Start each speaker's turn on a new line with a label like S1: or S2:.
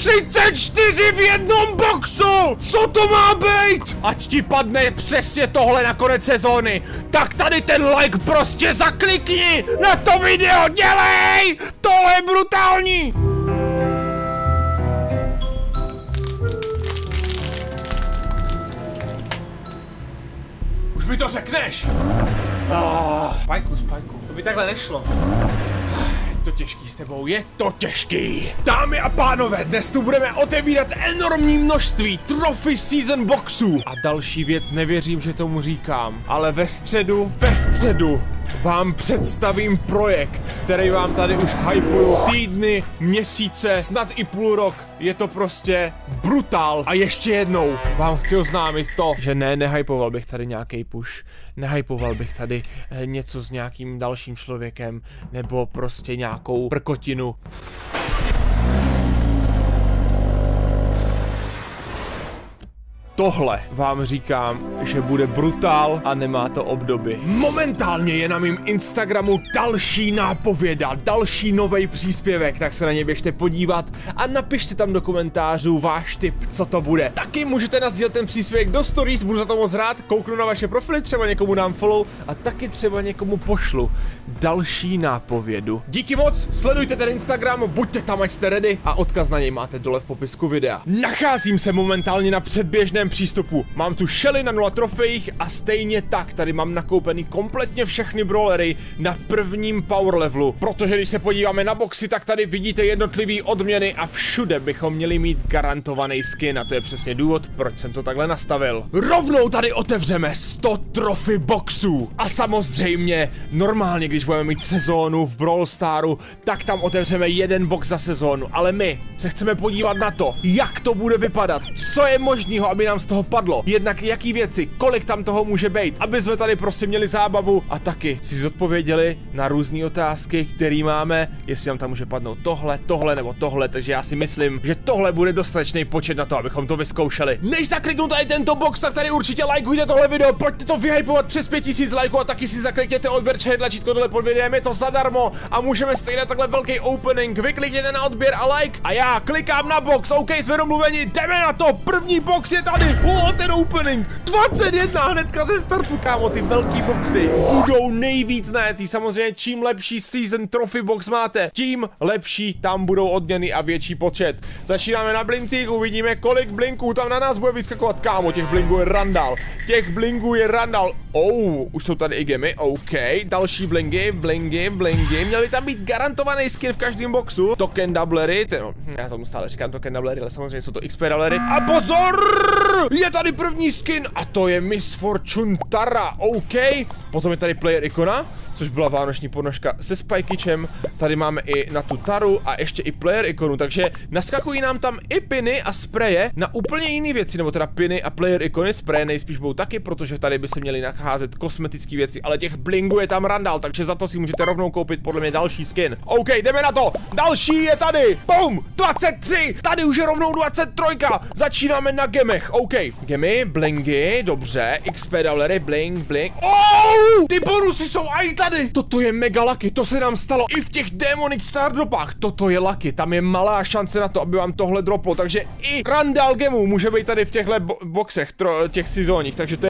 S1: 34 v jednom boxu! Co to má být? Ať ti padne přesně tohle na konec sezóny, tak tady ten like prostě zaklikni na to video, dělej! Tohle je brutální! Už mi to řekneš?
S2: Spajku, to by takhle nešlo.
S1: Je to těžký s tebou, je to těžký. Dámy a pánové, dnes tu budeme otevírat enormní množství Trophy Season boxů. A další věc, nevěřím, že tomu říkám, ale ve středu vám představím projekt, který vám tady už hypuju týdny, měsíce, snad i půl rok. Je to prostě brutál. A ještě jednou vám chci oznámit to, že nehypoval bych tady nějaký push. Nehypoval bych tady něco s nějakým dalším člověkem, nebo prostě nějakou prkotinu. Tohle vám říkám, že bude brutál a nemá to obdoby. Momentálně je na mém Instagramu další nápověda, další novej příspěvek, tak se na ně běžte podívat a napište tam do komentářů váš tip, co to bude. Taky můžete nasdílet ten příspěvek do stories, budu za to moc rád, kouknu na vaše profily, třeba někomu dám follow a taky třeba někomu pošlu další nápovědu. Díky moc, sledujte ten Instagram, buďte tam, ať jste ready a odkaz na něj máte dole v popisku videa. Nacházím se momentálně na předběžném přístupu. Mám tu Shelly na 0 trofejích a stejně tak tady mám nakoupený kompletně všechny brawlery na prvním power levelu. Protože když se podíváme na boxy, tak tady vidíte jednotlivý odměny a všude bychom měli mít garantovaný skin a to je přesně důvod, proč jsem to takhle nastavil. Rovnou tady otevřeme 100 trophy boxů a samozřejmě normálně, když budeme mít sezónu v Brawl Staru, tak tam otevřeme jeden box za sezónu, ale my se chceme podívat na to, jak to bude vypadat, co je možného, aby nám z toho padlo, jednak jaký věci, kolik tam toho může být, aby jsme tady prostě měli zábavu a taky si zodpověděli na různé otázky, které máme, jestli nám tam může padnout tohle nebo tohle, takže já si myslím, že tohle bude dostatečný počet na to, abychom to vyzkoušeli. Než zakliknu tady tento box, tak tady určitě lajkujte tohle video, pojďte to vyhypovat přes 5000 lajků a taky si zaklikněte odběr tlačítko dole pod videem, je to zadarmo a můžeme stejně takhle velký opening, vyklikněte na odběr a like a já klikám na box, OK, jsme domluveni, jdeme na to, první box je tady, ten opening, 21 hnedka ze startu, kámo, ty velký boxy budou nejvíc najetý, samozřejmě čím lepší season trophy box máte, tím lepší tam budou odměny a větší počet. Začínáme na blincích, uvidíme kolik blinků tam na nás bude vyskakovat, kámo, těch blinků je randal, už jsou tady i gemy, OK, další blingy, měl by tam být garantovaný skin v každém boxu, token doublery, já tomu stále říkám token doublery, ale samozřejmě jsou to XP doublery a pozor, je tady první skin a to je Miss Fortune Tara, OK, potom je tady player ikona, což byla vánoční ponožka se Spajkyčem, tady máme i na tu Taru a ještě i player ikonu, takže naskakují nám tam i piny a spreje na úplně jiné věci, nebo teda piny a player ikony, spreje nejspíš budou taky, protože tady by se měly nacházet kosmetické věci, ale těch blingů je tam randal, takže za to si můžete rovnou koupit podle mě další skin. OK, jdeme na to, další je tady, boom, 23, tady už je rovnou 23, začínáme na gemech, OK, gemy, blingy, dobře, XP doublery, bling, ty bonusy jsou aj tady, toto je mega lucky, to se nám stalo i v těch Demonic Star dropách, toto je lucky, tam je malá šance na to, aby vám tohle droplo, takže i randal gemů může být tady v těchto boxech, těch sezónních, takže to je